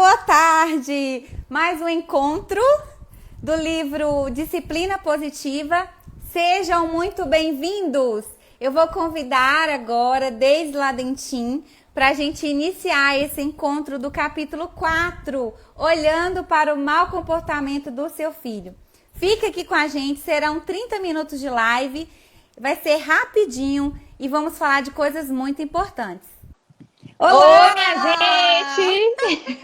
boa tarde! Mais um encontro do livro Disciplina Positiva. Sejam muito bem-vindos! Eu vou convidar agora, desde Ladentim, para a gente iniciar esse encontro do capítulo 4, olhando para o mau comportamento do seu filho. Fica aqui com a gente, serão 30 minutos de live, vai ser rapidinho e vamos falar de coisas muito importantes. Olá! Oi, minha gente!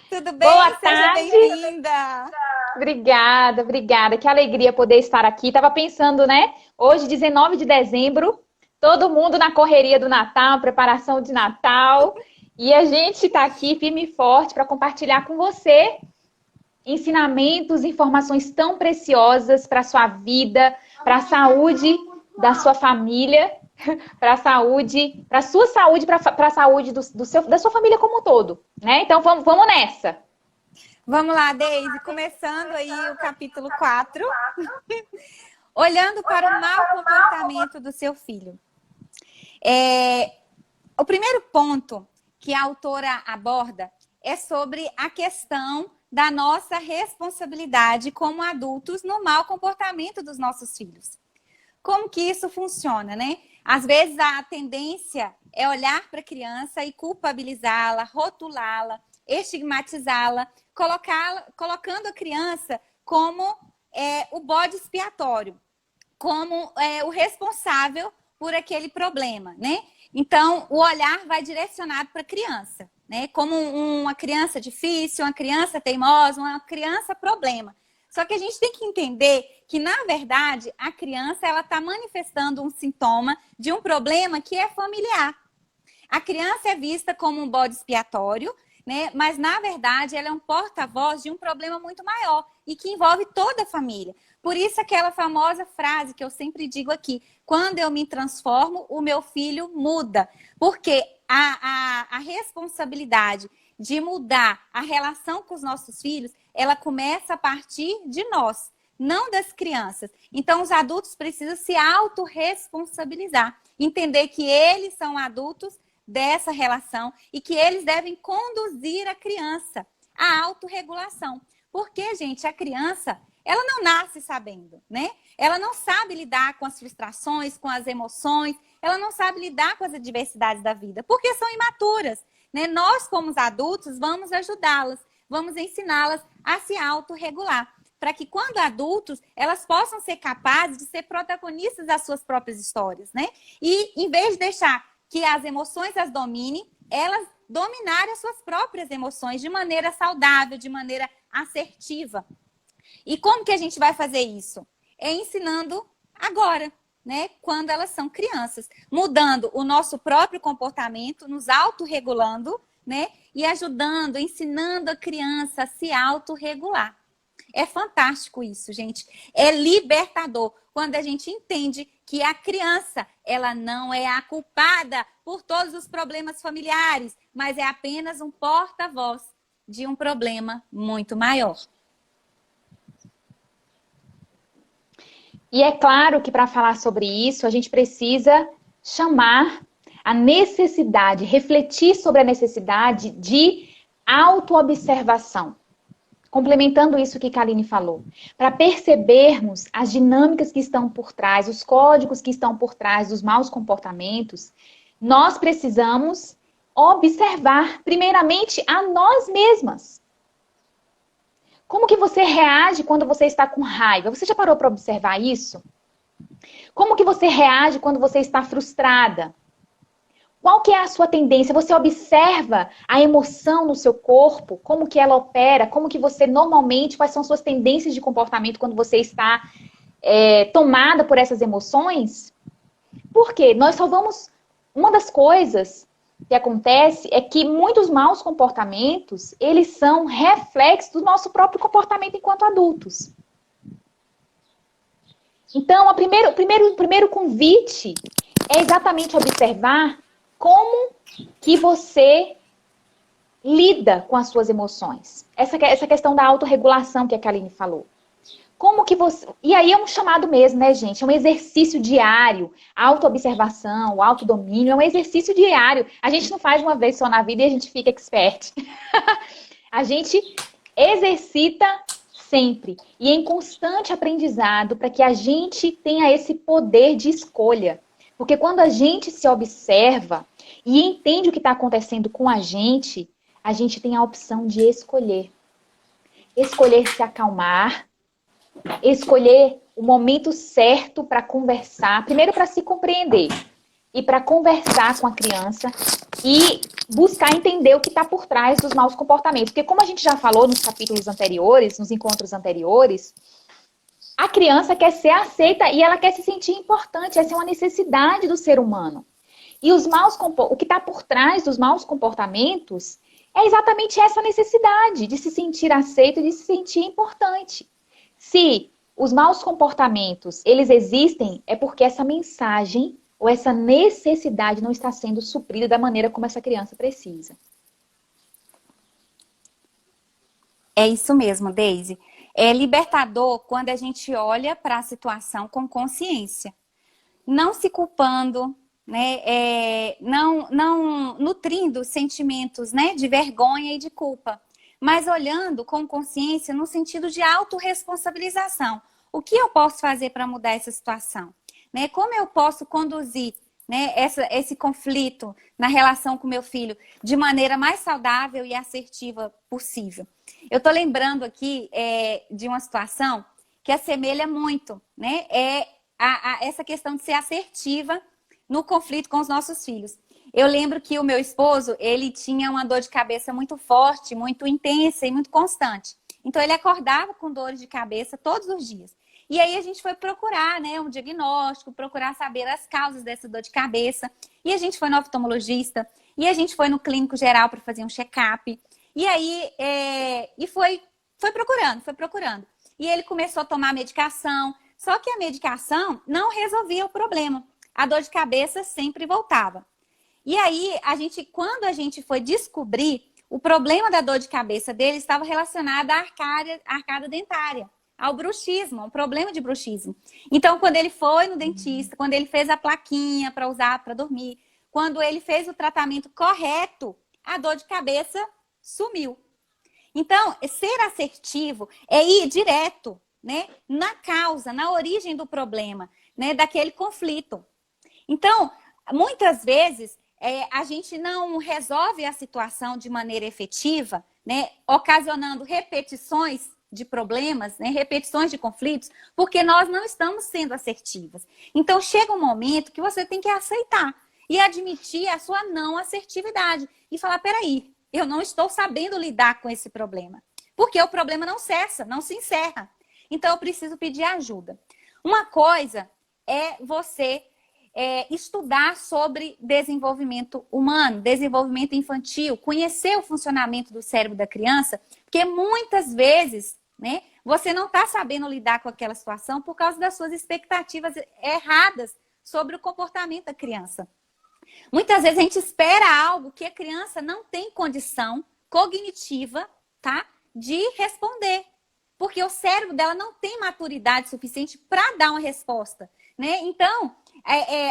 Tudo bem? Boa Seja tarde! bem-vinda! Obrigada. Que alegria poder estar aqui. Tava pensando, né? Hoje, 19 de dezembro, todo mundo na correria do Natal, preparação de Natal. E a gente está aqui firme e forte para compartilhar com você ensinamentos, informações tão preciosas para a sua vida, para a saúde da sua família, para a saúde, para a sua saúde, para a saúde da sua família como um todo, né? Então vamos nessa. Vamos lá, Deise, começando aí o capítulo 4, olhando para o mau comportamento do seu filho. O primeiro ponto que a autora aborda é sobre a questão da nossa responsabilidade como adultos no mau comportamento dos nossos filhos. Como que isso funciona, né? Às vezes a tendência é olhar para a criança e culpabilizá-la, rotulá-la, estigmatizá-la, colocando a criança como o bode expiatório, como o responsável por aquele problema, né? Então, o olhar vai direcionado para a criança, né? Como uma criança difícil, uma criança teimosa, uma criança problema. Só que a gente tem que entender que, na verdade, a criança ela está manifestando um sintoma de um problema que é familiar. A criança é vista como um bode expiatório, né? Mas, na verdade, ela é um porta-voz de um problema muito maior e que envolve toda a família. Por isso, aquela famosa frase que eu sempre digo aqui, quando eu me transformo, o meu filho muda. Porque a responsabilidade de mudar a relação com os nossos filhos, ela começa a partir de nós, não das crianças. Então, os adultos precisam se autorresponsabilizar, entender que eles são adultos dessa relação e que eles devem conduzir a criança à autorregulação. Porque, gente, a criança, ela não nasce sabendo, né? Ela não sabe lidar com as frustrações, com as emoções, ela não sabe lidar com as adversidades da vida, porque são imaturas, né? Nós, como os adultos, vamos ajudá-las, vamos ensiná-las a se autorregular, para que quando adultos, elas possam ser capazes de ser protagonistas das suas próprias histórias, né? E em vez de deixar que as emoções as dominem, elas dominarem as suas próprias emoções de maneira saudável, de maneira assertiva. E como que a gente vai fazer isso? É ensinando agora, né? Quando elas são crianças, mudando o nosso próprio comportamento, nos autorregulando, né? E ajudando, ensinando a criança a se autorregular. É fantástico isso, gente. É libertador quando a gente entende que a criança, ela não é a culpada por todos os problemas familiares, mas é apenas um porta-voz de um problema muito maior. E é claro que para falar sobre isso, a gente precisa chamar a necessidade, refletir sobre a necessidade de autoobservação. Complementando isso que Kaline falou, para percebermos as dinâmicas que estão por trás, os códigos que estão por trás dos maus comportamentos, nós precisamos observar primeiramente a nós mesmas. Como que você reage quando você está com raiva? Você já parou para observar isso? Como que você reage quando você está frustrada? Qual que é a sua tendência? Você observa a emoção no seu corpo? Como que ela opera? Como que você normalmente, quais são suas tendências de comportamento quando você está tomada por essas emoções? Por quê? Nós só vamos... Uma das coisas que acontece é que muitos maus comportamentos, eles são reflexos do nosso próprio comportamento enquanto adultos. Então, o primeiro convite é exatamente observar como que você lida com as suas emoções. Essa questão da autorregulação que a Kaline falou. Como que você... E aí é um chamado mesmo, né, gente? É um exercício diário. A autoobservação, o autodomínio, é um exercício diário. A gente não faz uma vez só na vida e a gente fica expert. A gente exercita sempre. E em constante aprendizado para que a gente tenha esse poder de escolha. Porque quando a gente se observa e entende o que está acontecendo com a gente tem a opção de escolher. Escolher se acalmar, escolher o momento certo para conversar, primeiro para se compreender e para conversar com a criança e buscar entender o que está por trás dos maus comportamentos. Porque como a gente já falou nos capítulos anteriores, nos encontros anteriores, a criança quer ser aceita e ela quer se sentir importante. Essa é uma necessidade do ser humano. E o que está por trás dos maus comportamentos é exatamente essa necessidade de se sentir aceito e de se sentir importante. Se os maus comportamentos, eles existem, é porque essa mensagem ou essa necessidade não está sendo suprida da maneira como essa criança precisa. É isso mesmo, Deise. É libertador quando a gente olha para a situação com consciência, não se culpando, né? Não nutrindo sentimentos, né, de vergonha e de culpa, mas olhando com consciência no sentido de autorresponsabilização. O que eu posso fazer para mudar essa situação? Né? Como eu posso conduzir, né, esse conflito na relação com meu filho de maneira mais saudável e assertiva possível? Eu estou lembrando aqui de uma situação que assemelha muito, né? Essa questão de ser assertiva no conflito com os nossos filhos. Eu lembro que o meu esposo, ele tinha uma dor de cabeça muito forte, muito intensa e muito constante. Então, ele acordava com dores de cabeça todos os dias. E aí, a gente foi procurar, né, um diagnóstico, procurar saber as causas dessa dor de cabeça. E a gente foi no oftalmologista, e a gente foi no clínico geral para fazer um check-up. E aí, foi procurando. E ele começou a tomar medicação, só que a medicação não resolvia o problema. A dor de cabeça sempre voltava. E aí, quando a gente foi descobrir, o problema da dor de cabeça dele estava relacionado à arcada dentária, ao bruxismo, um problema de bruxismo. Então, quando ele foi no dentista, quando ele fez a plaquinha para usar para dormir, quando ele fez o tratamento correto, a dor de cabeça sumiu. Então, ser assertivo é ir direto, né, na causa, na origem do problema, né, daquele conflito. Então, muitas vezes, a gente não resolve a situação de maneira efetiva, né, ocasionando repetições de problemas, né, repetições de conflitos, porque nós não estamos sendo assertivas. Então, chega um momento que você tem que aceitar e admitir a sua não assertividade e falar, peraí, eu não estou sabendo lidar com esse problema, porque o problema não cessa, não se encerra. Então, eu preciso pedir ajuda. Uma coisa é você estudar sobre desenvolvimento humano, desenvolvimento infantil, conhecer o funcionamento do cérebro da criança, porque muitas vezes, né, você não está sabendo lidar com aquela situação por causa das suas expectativas erradas sobre o comportamento da criança. Muitas vezes a gente espera algo que a criança não tem condição cognitiva, tá, de responder, porque o cérebro dela não tem maturidade suficiente para dar uma resposta, né? Então,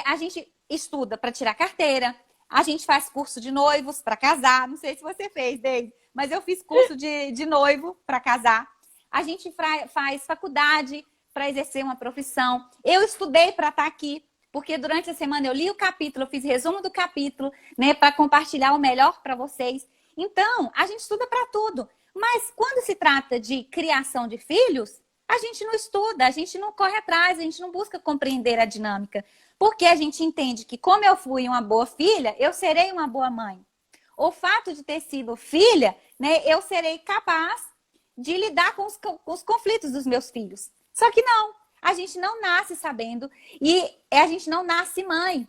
a gente estuda para tirar carteira, a gente faz curso de noivos para casar, não sei se você fez, Deise, mas eu fiz curso de noivo para casar. A gente faz faculdade para exercer uma profissão. Eu estudei para estar aqui, porque durante a semana eu li o capítulo, eu fiz resumo do capítulo, né, para compartilhar o melhor para vocês. Então, a gente estuda para tudo. Mas quando se trata de criação de filhos, a gente não estuda, a gente não corre atrás, a gente não busca compreender a dinâmica. Porque a gente entende que como eu fui uma boa filha, eu serei uma boa mãe. O fato de ter sido filha, né, eu serei capaz de lidar com os conflitos dos meus filhos. Só que não, a gente não nasce sabendo e a gente não nasce mãe.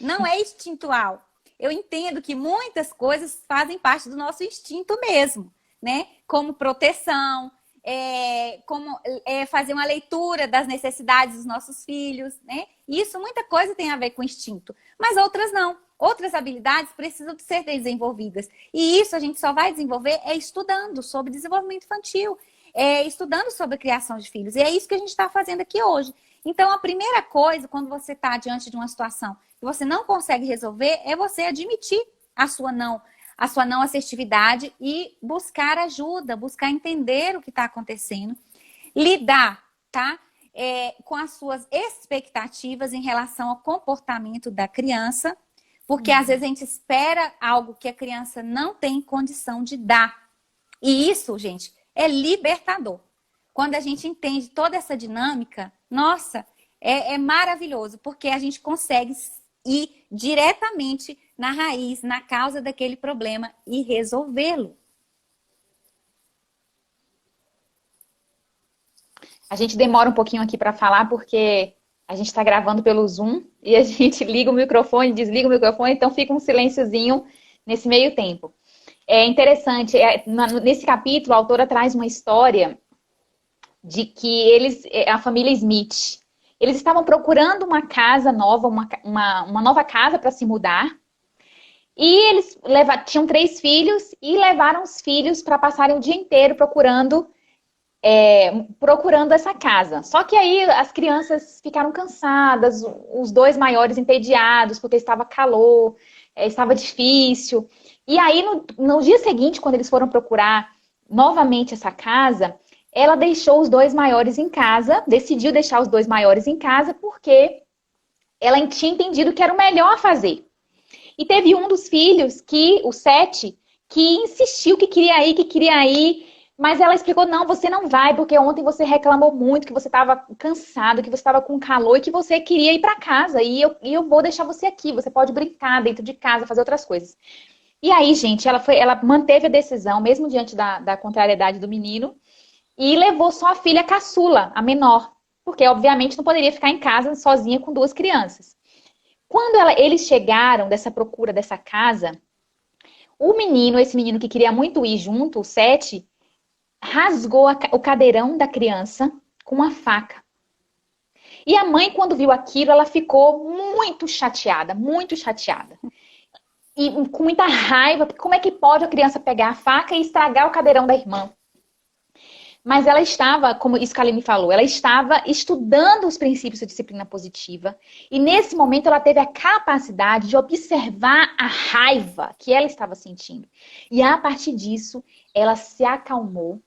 Não é instintual. Eu entendo que muitas coisas fazem parte do nosso instinto mesmo, né? Como proteção, como fazer uma leitura das necessidades dos nossos filhos, né? Isso, muita coisa tem a ver com instinto, mas outras não. Outras habilidades precisam de ser desenvolvidas. E isso a gente só vai desenvolver estudando sobre desenvolvimento infantil. estudando sobre a criação de filhos. E é isso que a gente está fazendo aqui hoje. Então, a primeira coisa, quando você está diante de uma situação que você não consegue resolver, é você admitir a sua não assertividade e buscar ajuda, buscar entender o que está acontecendo, lidar, tá? Com as suas expectativas em relação ao comportamento da criança, porque às vezes a gente espera algo que a criança não tem condição de dar. E isso, gente, é libertador. Quando a gente entende toda essa dinâmica, nossa, é maravilhoso, porque a gente consegue ir diretamente na raiz, na causa daquele problema e resolvê-lo. A gente demora um pouquinho aqui para falar, porque a gente está gravando pelo Zoom e a gente liga o microfone, desliga o microfone, então fica um silênciozinho nesse meio tempo. É interessante, nesse capítulo a autora traz uma história de que a família Smith, eles estavam procurando uma casa nova, uma nova casa para se mudar, e eles tinham 3 filhos e levaram os filhos para passarem o dia inteiro procurando essa casa. Só que aí as crianças ficaram cansadas, os 2 maiores entediados, porque estava calor, estava difícil. E aí, no dia seguinte, quando eles foram procurar novamente essa casa, ela deixou os 2 maiores em casa, decidiu deixar os 2 maiores em casa, porque ela tinha entendido que era o melhor a fazer. E teve um dos filhos, o 7, que insistiu que queria ir, mas ela explicou, não, você não vai, porque ontem você reclamou muito, que você estava cansado, que você estava com calor e que você queria ir para casa. E eu vou deixar você aqui, você pode brincar dentro de casa, fazer outras coisas. E aí, gente, ela manteve a decisão, mesmo diante da contrariedade do menino, e levou só a filha caçula, a menor, porque obviamente não poderia ficar em casa sozinha com 2 crianças. Quando eles chegaram dessa procura dessa casa, esse menino que queria muito ir junto, o 7, rasgou o cadeirão da criança com uma faca. E a mãe, quando viu aquilo, ela ficou muito chateada, muito chateada. E com muita raiva, porque como é que pode a criança pegar a faca e estragar o cadeirão da irmã? Mas ela estava, como isso que a Aline falou, ela estava estudando os princípios da disciplina positiva. E nesse momento ela teve a capacidade de observar a raiva que ela estava sentindo. E a partir disso, ela se acalmou.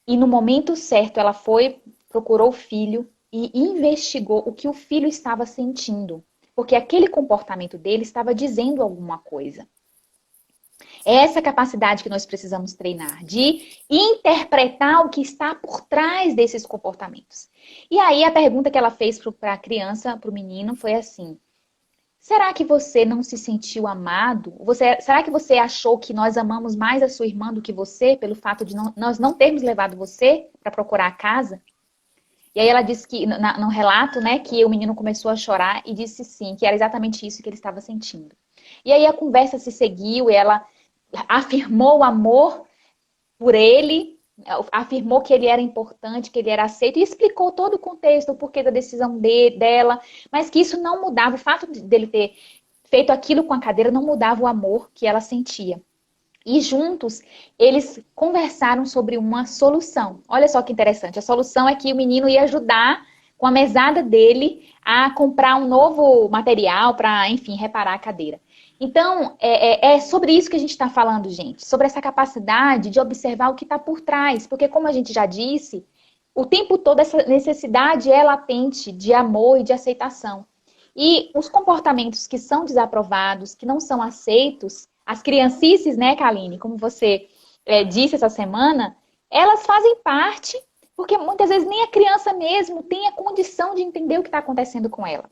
E no momento certo, ela procurou o filho e investigou o que o filho estava sentindo. Porque aquele comportamento dele estava dizendo alguma coisa. É essa capacidade que nós precisamos treinar, de interpretar o que está por trás desses comportamentos. E aí a pergunta que ela fez para a criança, para o menino, foi assim: será que você não se sentiu amado? Será que você achou que nós amamos mais a sua irmã do que você, pelo fato de nós não termos levado você para procurar a casa? E aí ela disse que, no relato, né, que o menino começou a chorar e disse sim, que era exatamente isso que ele estava sentindo. E aí a conversa se seguiu e ela afirmou o amor por ele, afirmou que ele era importante, que ele era aceito, e explicou todo o contexto, o porquê da decisão dela, mas que isso não mudava, o fato dele ter feito aquilo com a cadeira não mudava o amor que ela sentia. E juntos, eles conversaram sobre uma solução. Olha só que interessante, a solução é que o menino ia ajudar com a mesada dele a comprar um novo material para, enfim, reparar a cadeira. Então, é sobre isso que a gente está falando, gente. Sobre essa capacidade de observar o que está por trás. Porque, como a gente já disse, o tempo todo essa necessidade é latente de amor e de aceitação. E os comportamentos que são desaprovados, que não são aceitos, as criancices, né, Kaline, como você disse essa semana, elas fazem parte, porque muitas vezes nem a criança mesmo tem a condição de entender o que está acontecendo com ela.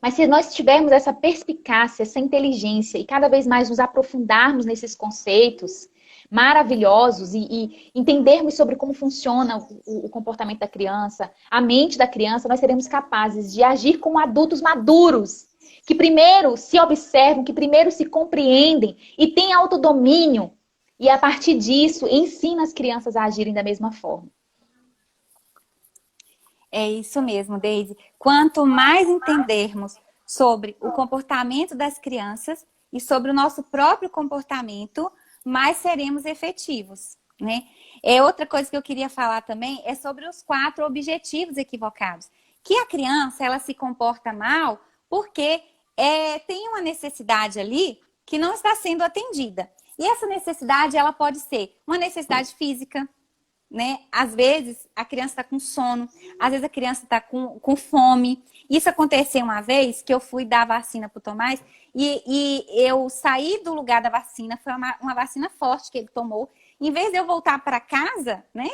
Mas se nós tivermos essa perspicácia, essa inteligência e cada vez mais nos aprofundarmos nesses conceitos maravilhosos e entendermos sobre como funciona o comportamento da criança, a mente da criança, nós seremos capazes de agir como adultos maduros, que primeiro se observam, que primeiro se compreendem e têm autodomínio. E a partir disso, ensina as crianças a agirem da mesma forma. É isso mesmo, Deise. Quanto mais entendermos sobre o comportamento das crianças e sobre o nosso próprio comportamento, mais seremos efetivos. né? É outra coisa que eu queria falar também é sobre os 4 objetivos equivocados. Que a criança, ela se comporta mal porque tem uma necessidade ali que não está sendo atendida. E essa necessidade, ela pode ser uma necessidade física, né? Às vezes, a criança está com sono, às vezes a criança está com fome. Isso aconteceu uma vez que eu fui dar vacina para o Tomás e eu saí do lugar da vacina, foi uma vacina forte que ele tomou. Em vez de eu voltar para casa, né,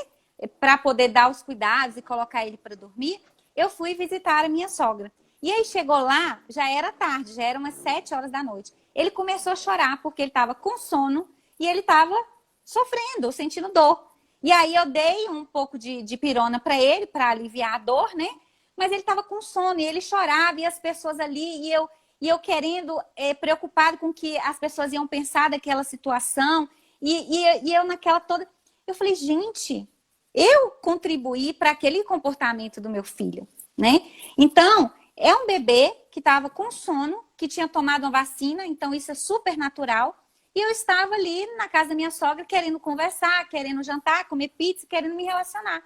para poder dar os cuidados e colocar ele para dormir, eu fui visitar a minha sogra. E aí chegou lá, já era tarde, já era umas 7 horas da noite. Ele começou a chorar porque ele estava com sono e ele estava sofrendo, sentindo dor. E aí eu dei um pouco de pirona para ele, para aliviar a dor, né? Mas ele estava com sono e ele chorava e as pessoas ali, e eu querendo, preocupado com o que as pessoas iam pensar daquela situação. E eu naquela toda... Eu falei, gente, eu contribuí para aquele comportamento do meu filho, né? Então, é um bebê que estava com sono, que tinha tomado uma vacina, então isso é super natural. E eu estava ali na casa da minha sogra querendo conversar, querendo jantar, comer pizza, querendo me relacionar.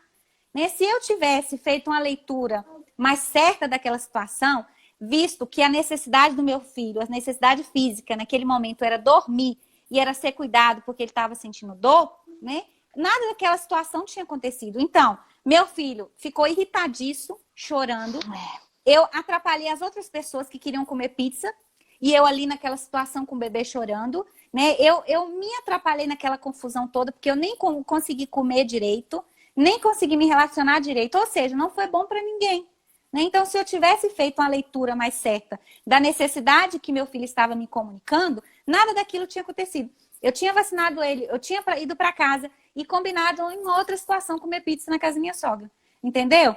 Né? Se eu tivesse feito uma leitura mais certa daquela situação, visto que a necessidade do meu filho, a necessidade física naquele momento era dormir e era ser cuidado porque ele estava sentindo dor, né? Nada daquela situação tinha acontecido. Então, meu filho ficou irritadíssimo, chorando. Eu atrapalhei as outras pessoas que queriam comer pizza e eu ali naquela situação com o bebê chorando, né? Eu me atrapalhei naquela confusão toda porque eu nem consegui comer direito, nem consegui me relacionar direito, ou seja, não foi bom para ninguém. Né? Então, se eu tivesse feito uma leitura mais certa da necessidade que meu filho estava me comunicando, nada daquilo tinha acontecido. Eu tinha vacinado ele, eu tinha ido para casa e combinado em uma outra situação comer pizza na casa da minha sogra. Entendeu?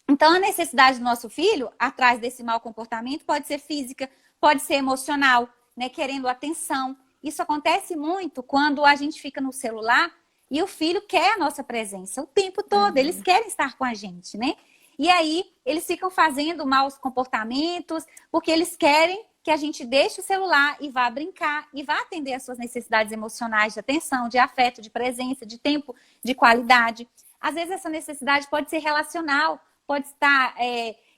Então, a necessidade do nosso filho, atrás desse mau comportamento, pode ser física, pode ser emocional, né? Querendo atenção. Isso acontece muito quando a gente fica no celular e o filho quer a nossa presença o tempo todo. Eles querem estar com a gente, né? E aí, eles ficam fazendo maus comportamentos porque eles querem que a gente deixe o celular e vá brincar e vá atender às suas necessidades emocionais de atenção, de afeto, de presença, de tempo, de qualidade. Às vezes, essa necessidade pode ser relacional, pode estar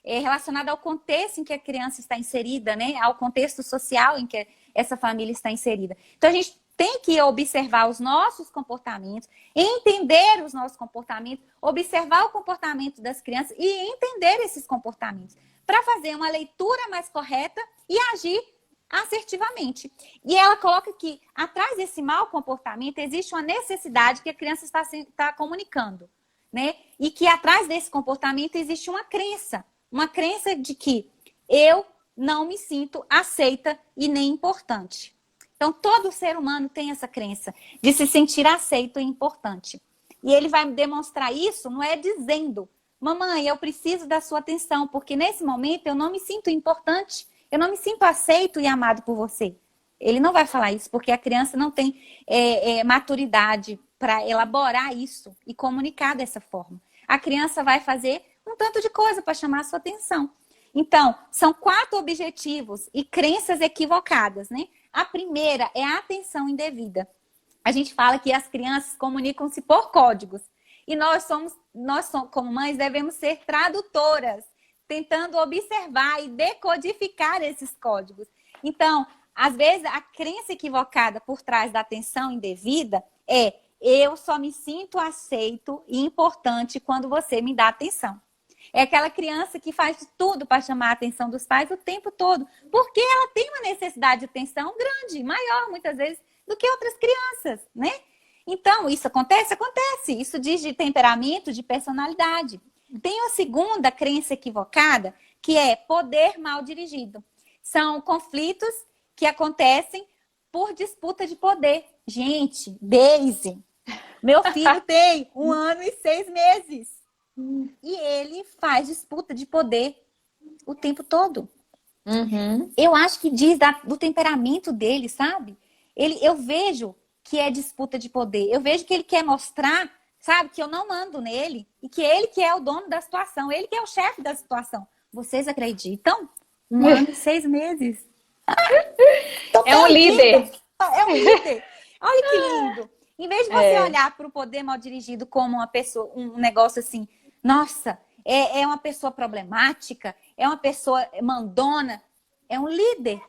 relacionada ao contexto em que a criança está inserida, né? Ao contexto social em que essa família está inserida. Então, a gente tem que observar os nossos comportamentos, entender os nossos comportamentos, observar o comportamento das crianças e entender esses comportamentos para fazer uma leitura mais correta e agir assertivamente. E ela coloca que atrás desse mau comportamento existe uma necessidade que a criança está comunicando, né? E que atrás desse comportamento existe uma crença de que eu não me sinto aceita e nem importante. Então, todo ser humano tem essa crença de se sentir aceito e importante. E ele vai demonstrar isso, não é dizendo, mamãe, eu preciso da sua atenção, porque nesse momento eu não me sinto importante, eu não me sinto aceito e amado por você. Ele não vai falar isso, porque a criança não tem maturidade para elaborar isso e comunicar dessa forma. A criança vai fazer um tanto de coisa para chamar a sua atenção. Então, são 4 objetivos e crenças equivocadas, né? A primeira é a atenção indevida. A gente fala que as crianças comunicam-se por códigos. E nós, como mães, devemos ser tradutoras, tentando observar e decodificar esses códigos. Então, às vezes, a crença equivocada por trás da atenção indevida é: eu só me sinto aceito e importante quando você me dá atenção. É aquela criança que faz de tudo para chamar a atenção dos pais o tempo todo, porque ela tem uma necessidade de atenção grande, maior, muitas vezes, do que outras crianças, né? Então, isso acontece? Acontece. Isso diz de temperamento, de personalidade. Tem a segunda crença equivocada, que é poder mal dirigido. São conflitos que acontecem por disputa de poder. Gente, Daisy, meu filho tem 1 ano e 6 meses. E ele faz disputa de poder o tempo todo. Eu acho que diz do temperamento dele, sabe? Eu vejo que é disputa de poder. Eu vejo que ele quer mostrar, sabe, que eu não mando nele e que ele que é o dono da situação, ele que é o chefe da situação. Vocês acreditam? 1 ano e 6 meses. É um líder. É um líder. Olha que lindo. Em vez de você olhar para o poder mal dirigido como uma pessoa, um negócio assim, nossa, é uma pessoa problemática, é uma pessoa mandona, é um líder.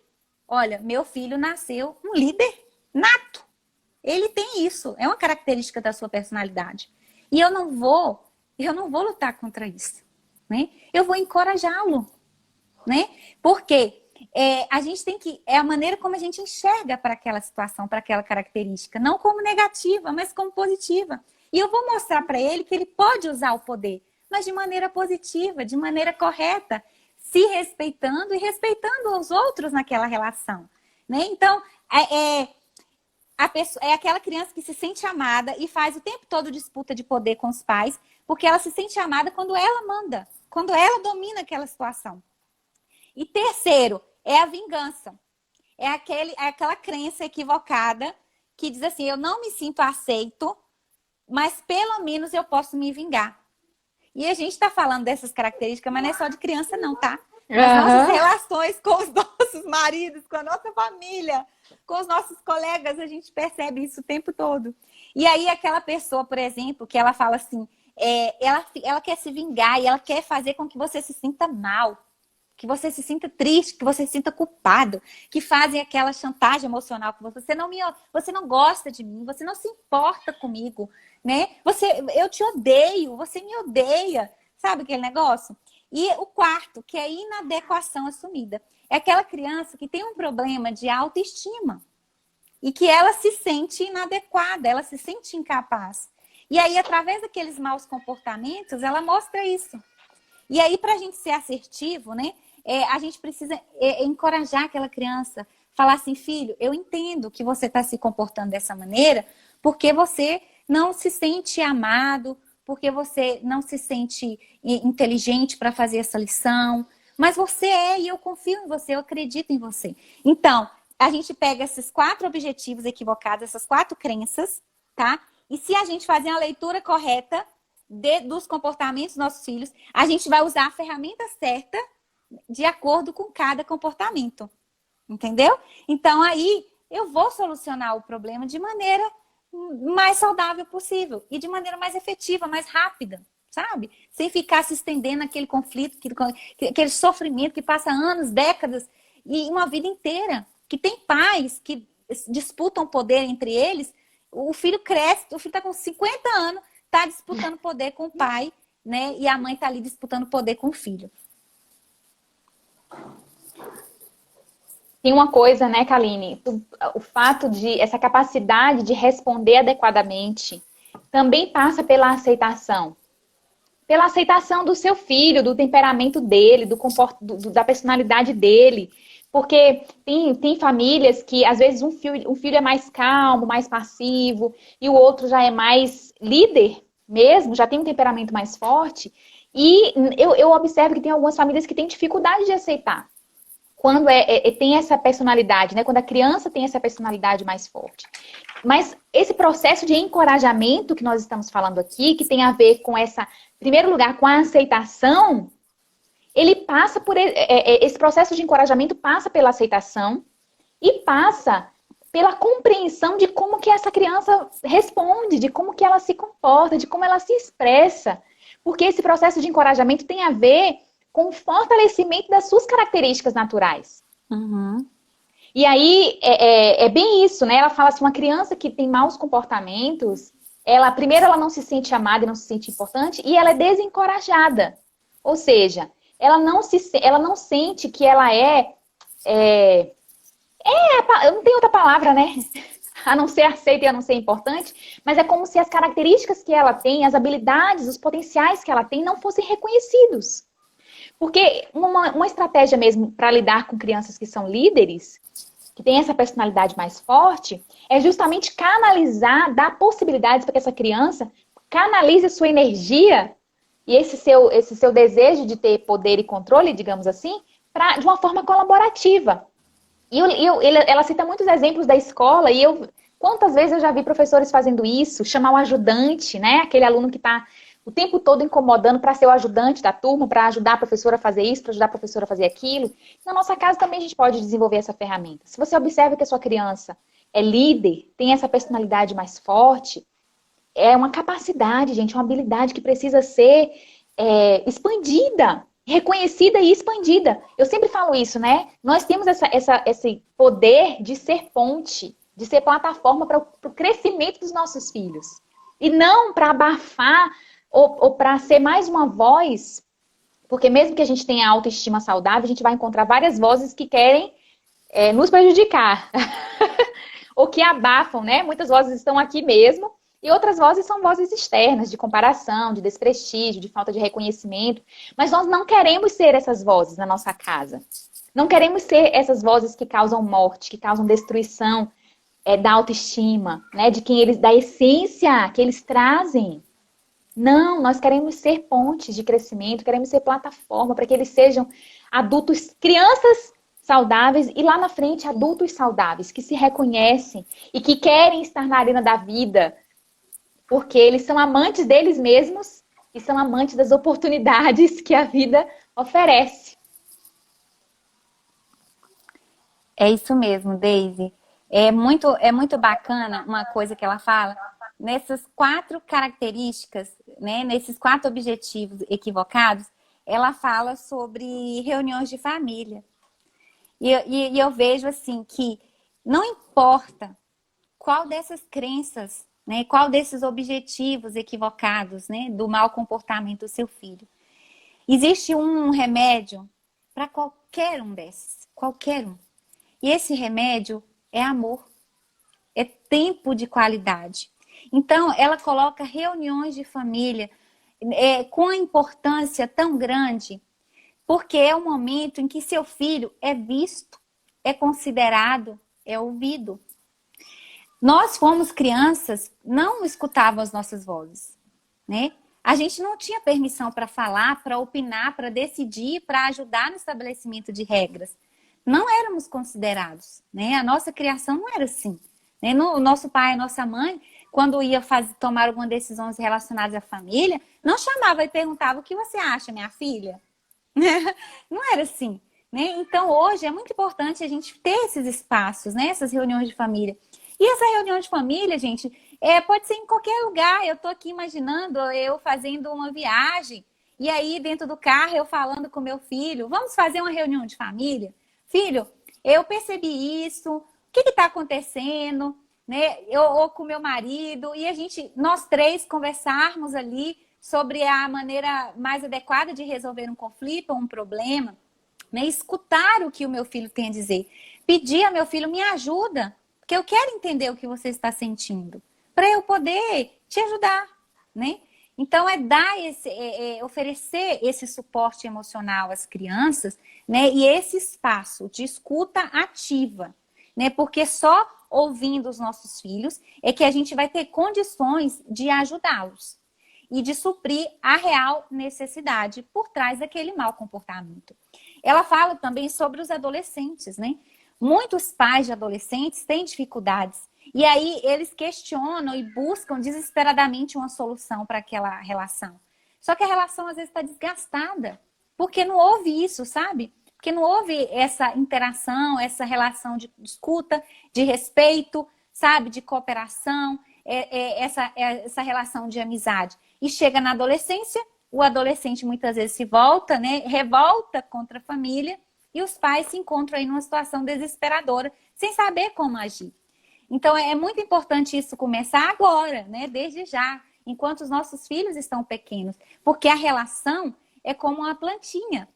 Olha, meu filho nasceu um líder nato. Ele tem isso, é uma característica da sua personalidade. E eu não vou lutar contra isso, né? Eu vou encorajá-lo, né? Porque a gente tem que, é a maneira como a gente enxerga para aquela situação, para aquela característica, não como negativa, mas como positiva. E eu vou mostrar para ele que ele pode usar o poder, mas de maneira positiva, de maneira correta, se respeitando e respeitando os outros naquela relação, né? Então, a pessoa, é aquela criança que se sente amada e faz o tempo todo disputa de poder com os pais, porque ela se sente amada quando ela manda, quando ela domina aquela situação. E terceiro, é a vingança. É aquela crença equivocada que diz assim, eu não me sinto aceito, mas pelo menos eu posso me vingar. E a gente está falando dessas características, mas não é só de criança não, tá? Nas nossas relações com os nossos maridos, com a nossa família, com os nossos colegas, a gente percebe isso o tempo todo. E aí aquela pessoa, por exemplo, que ela fala assim, ela quer se vingar e ela quer fazer com que você se sinta mal, que você se sinta triste, que você se sinta culpado, que fazem aquela chantagem emocional com você. Você não gosta de mim, você não se importa comigo, né? Eu te odeio, você me odeia. Sabe aquele negócio? E o quarto, que é a inadequação assumida. É aquela criança que tem um problema de autoestima e que ela se sente inadequada, ela se sente incapaz. E aí, através daqueles maus comportamentos, ela mostra isso. E aí, para a gente ser assertivo, né? A gente precisa encorajar aquela criança. Falar assim, filho, eu entendo que você está se comportando dessa maneira porque você não se sente amado, porque você não se sente inteligente para fazer essa lição. Mas você e eu confio em você, eu acredito em você. Então, a gente pega esses 4 objetivos equivocados, essas 4 crenças, tá? E se a gente fazer uma leitura correta dos comportamentos dos nossos filhos, a gente vai usar a ferramenta certa de acordo com cada comportamento. Entendeu? Então, aí, eu vou solucionar o problema de maneira mais saudável possível e de maneira mais efetiva, mais rápida, sabe? Sem ficar se estendendo aquele conflito, aquele sofrimento que passa anos, décadas e uma vida inteira. Que tem pais que disputam poder entre eles, o filho cresce, o filho está com 50 anos, está disputando poder com o pai, né? E a mãe está ali disputando poder com o filho. Tem uma coisa, né, Kaline? O fato de essa capacidade de responder adequadamente também passa pela aceitação. Pela aceitação do seu filho, do temperamento dele, da personalidade dele. Porque tem famílias que, às vezes, um filho é mais calmo, mais passivo, e o outro já é mais líder mesmo, já tem um temperamento mais forte. E eu observo que tem algumas famílias que têm dificuldade de aceitar. Quando tem essa personalidade, né? Quando a criança tem essa personalidade mais forte. Mas esse processo de encorajamento que nós estamos falando aqui, que tem a ver com essa, em primeiro lugar, com a aceitação, ele passa por esse processo de encorajamento passa pela aceitação e passa pela compreensão de como que essa criança responde, de como que ela se comporta, de como ela se expressa. Porque esse processo de encorajamento tem a ver com o fortalecimento das suas características naturais. Uhum. E aí, é bem isso, né? Ela fala assim, uma criança que tem maus comportamentos, primeiro ela não se sente amada e não se sente importante, e ela é desencorajada. Ou seja, ela não sente que ela eu não tenho outra palavra, né? A não ser aceita e a não ser importante, mas é como se as características que ela tem, as habilidades, os potenciais que ela tem não fossem reconhecidos. Porque uma estratégia mesmo para lidar com crianças que são líderes, que têm essa personalidade mais forte, é justamente dar possibilidades para que essa criança canalize a sua energia e esse seu desejo de ter poder e controle, digamos assim, de uma forma colaborativa. E ela cita muitos exemplos da escola e quantas vezes eu já vi professores fazendo isso, chamar um ajudante, né? Aquele aluno que está o tempo todo incomodando para ser o ajudante da turma, para ajudar a professora a fazer isso, para ajudar a professora a fazer aquilo. Na nossa casa também a gente pode desenvolver essa ferramenta. Se você observa que a sua criança é líder, tem essa personalidade mais forte, é uma capacidade, gente, uma habilidade que precisa ser expandida, reconhecida e expandida. Eu sempre falo isso, né? Nós temos esse poder de ser ponte, de ser plataforma para o crescimento dos nossos filhos. E não para abafar ou para ser mais uma voz, porque mesmo que a gente tenha autoestima saudável, a gente vai encontrar várias vozes que querem nos prejudicar. Ou que abafam, né? Muitas vozes estão aqui mesmo, e outras vozes são vozes externas, de comparação, de desprestígio, de falta de reconhecimento. Mas nós não queremos ser essas vozes na nossa casa. Não queremos ser essas vozes que causam morte, que causam destruição da autoestima, né? Da essência que eles trazem. Não, nós queremos ser pontes de crescimento, queremos ser plataforma para que eles sejam adultos, crianças saudáveis e lá na frente adultos saudáveis, que se reconhecem e que querem estar na arena da vida, porque eles são amantes deles mesmos e são amantes das oportunidades que a vida oferece. É isso mesmo, Daisy. É muito bacana uma coisa que ela fala, nessas 4 características, né, nesses 4 objetivos equivocados, ela fala sobre reuniões de família. E eu vejo assim que não importa qual dessas crenças, né, qual desses objetivos equivocados, né, do mau comportamento do seu filho. Existe um remédio para qualquer um desses, qualquer um. E esse remédio é amor, é tempo de qualidade. Então, ela coloca reuniões de família com a importância tão grande, porque é o momento em que seu filho é visto, é considerado, é ouvido. Nós fomos crianças, não escutavam as nossas vozes, né? A gente não tinha permissão para falar, para opinar, para decidir, para ajudar no estabelecimento de regras. Não éramos considerados, né? A nossa criação não era assim. Né? O nosso pai, a nossa mãe, quando ia tomar algumas decisões relacionadas à família, não chamava e perguntava: o que você acha, minha filha? Não era assim. Né? Então, hoje é muito importante a gente ter esses espaços, né? Essas reuniões de família. E essa reunião de família, gente, pode ser em qualquer lugar. Eu estou aqui imaginando eu fazendo uma viagem e aí dentro do carro eu falando com meu filho: vamos fazer uma reunião de família? Filho, eu percebi isso, o que está acontecendo? Né? Ou com meu marido, e nós 3 conversarmos ali sobre a maneira mais adequada de resolver um conflito ou um problema, né? Escutar o que o meu filho tem a dizer. Pedir ao meu filho: me ajuda, porque eu quero entender o que você está sentindo, para eu poder te ajudar, né? Então, oferecer esse suporte emocional às crianças, né? E esse espaço de escuta ativa, né? Porque só ouvindo os nossos filhos é que a gente vai ter condições de ajudá-los e de suprir a real necessidade por trás daquele mau comportamento. Ela fala também sobre os adolescentes, né? Muitos pais de adolescentes têm dificuldades e aí eles questionam e buscam desesperadamente uma solução para aquela relação. Só que a relação às vezes está desgastada, porque não houve isso, sabe? Porque não houve essa interação, essa relação de escuta, de respeito, sabe? De cooperação, essa relação de amizade. E chega na adolescência, o adolescente muitas vezes se volta, né? Revolta contra a família e os pais se encontram aí numa situação desesperadora, sem saber como agir. Então, é muito importante isso começar agora, né? Desde já, enquanto os nossos filhos estão pequenos. Porque a relação é como uma plantinha.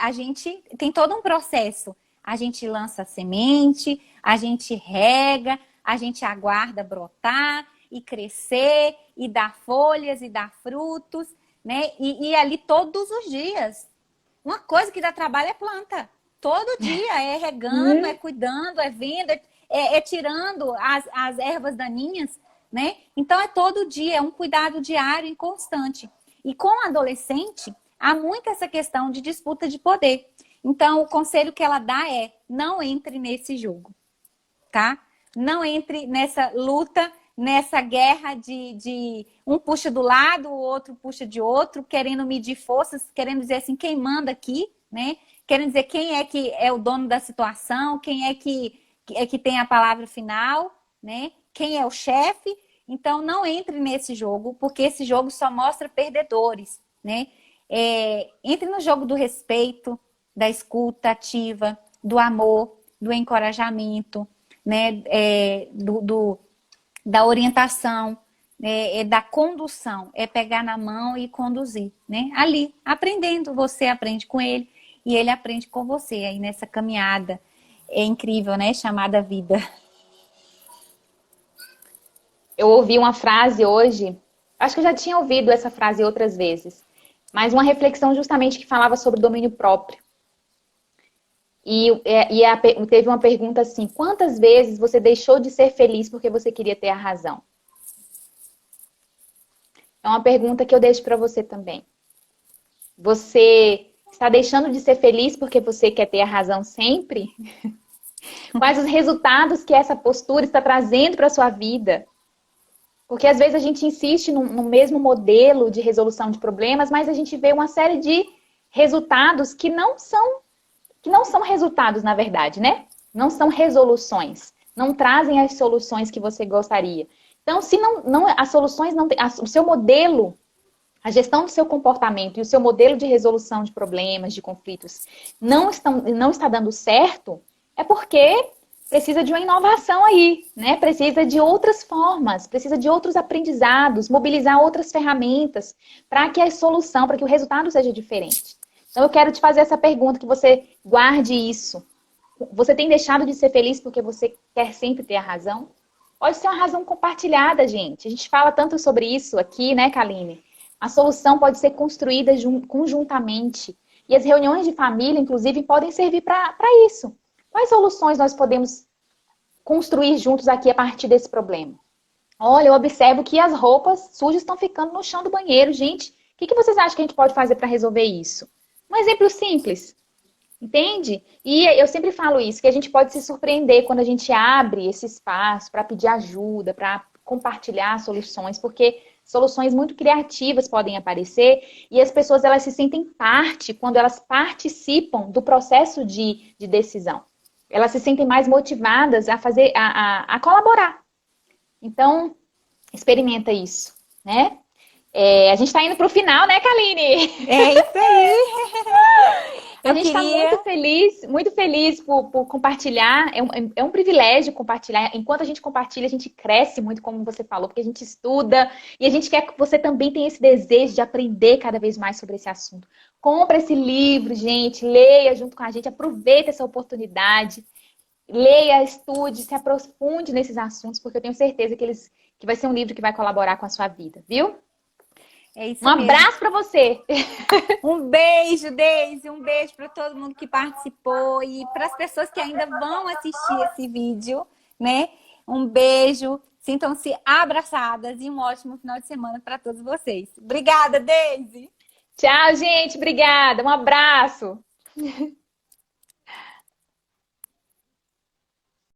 A gente tem todo um processo. A gente lança a semente, a gente rega, a gente aguarda brotar e crescer, e dar folhas, e dar frutos, né? E ali todos os dias. Uma coisa que dá trabalho é planta. Todo dia é regando, é cuidando, é vendo, tirando as ervas daninhas, né? Então é todo dia, é um cuidado diário e constante. E com o adolescente, há muito essa questão de disputa de poder. Então o conselho que ela dá é: não entre nesse jogo, tá? Não entre nessa luta, nessa guerra de um puxa do lado, o outro puxa de outro, querendo medir forças, querendo dizer assim, quem manda aqui, né? Querendo dizer quem é que é o dono da situação, quem é que que tem a palavra final, né? Quem é o chefe. Então, não entre nesse jogo, porque esse jogo só mostra perdedores, né? Entre no jogo do respeito, da escuta ativa, do amor, do encorajamento, né? Da orientação, da condução. É pegar na mão e conduzir, né? Ali, aprendendo. Você aprende com ele e ele aprende com você aí nessa caminhada. É incrível, né? Chamada vida. Eu ouvi uma frase hoje, acho que eu já tinha ouvido essa frase outras vezes, mas uma reflexão justamente que falava sobre domínio próprio. Teve uma pergunta assim: quantas vezes você deixou de ser feliz porque você queria ter a razão? É uma pergunta que eu deixo para você também. Você está deixando de ser feliz porque você quer ter a razão sempre? Quais os resultados que essa postura está trazendo para a sua vida? Porque às vezes a gente insiste no mesmo modelo de resolução de problemas, mas a gente vê uma série de resultados que não são resultados, na verdade, né? Não são resoluções. Não trazem as soluções que você gostaria. Então, se as soluções não tem, o seu modelo, a gestão do seu comportamento e o seu modelo de resolução de problemas, de conflitos, não está dando certo, é porque precisa de uma inovação aí, né? Precisa de outras formas, precisa de outros aprendizados, mobilizar outras ferramentas para que a solução, para que o resultado seja diferente. Então, eu quero te fazer essa pergunta, que você guarde isso. Você tem deixado de ser feliz porque você quer sempre ter a razão? Pode ser uma razão compartilhada, gente. A gente fala tanto sobre isso aqui, né, Kaline? A solução pode ser construída conjuntamente. E as reuniões de família, inclusive, podem servir para isso. Quais soluções nós podemos construir juntos aqui a partir desse problema? Olha, eu observo que as roupas sujas estão ficando no chão do banheiro. Gente, o que vocês acham que a gente pode fazer para resolver isso? Um exemplo simples, entende? E eu sempre falo isso, que a gente pode se surpreender quando a gente abre esse espaço para pedir ajuda, para compartilhar soluções, porque soluções muito criativas podem aparecer e as pessoas, elas se sentem parte quando elas participam do processo de decisão. Elas se sentem mais motivadas a colaborar. Então, experimenta isso, né? A gente está indo para o final, né, Kaline? É isso aí. A gente está muito feliz por compartilhar. É um privilégio compartilhar. Enquanto a gente compartilha, a gente cresce muito, como você falou, porque a gente estuda e a gente quer que você também tenha esse desejo de aprender cada vez mais sobre esse assunto. Compra esse livro, gente, leia junto com a gente, aproveita essa oportunidade, leia, estude, se aprofunde nesses assuntos, porque eu tenho certeza que vai ser um livro que vai colaborar com a sua vida, viu? É isso um mesmo. Abraço para você. Um beijo, Deise. Um beijo para todo mundo que participou e para as pessoas que ainda vão assistir esse vídeo, né? Um beijo. Sintam-se abraçadas e um ótimo final de semana para todos vocês. Obrigada, Deise. Tchau, gente. Obrigada. Um abraço.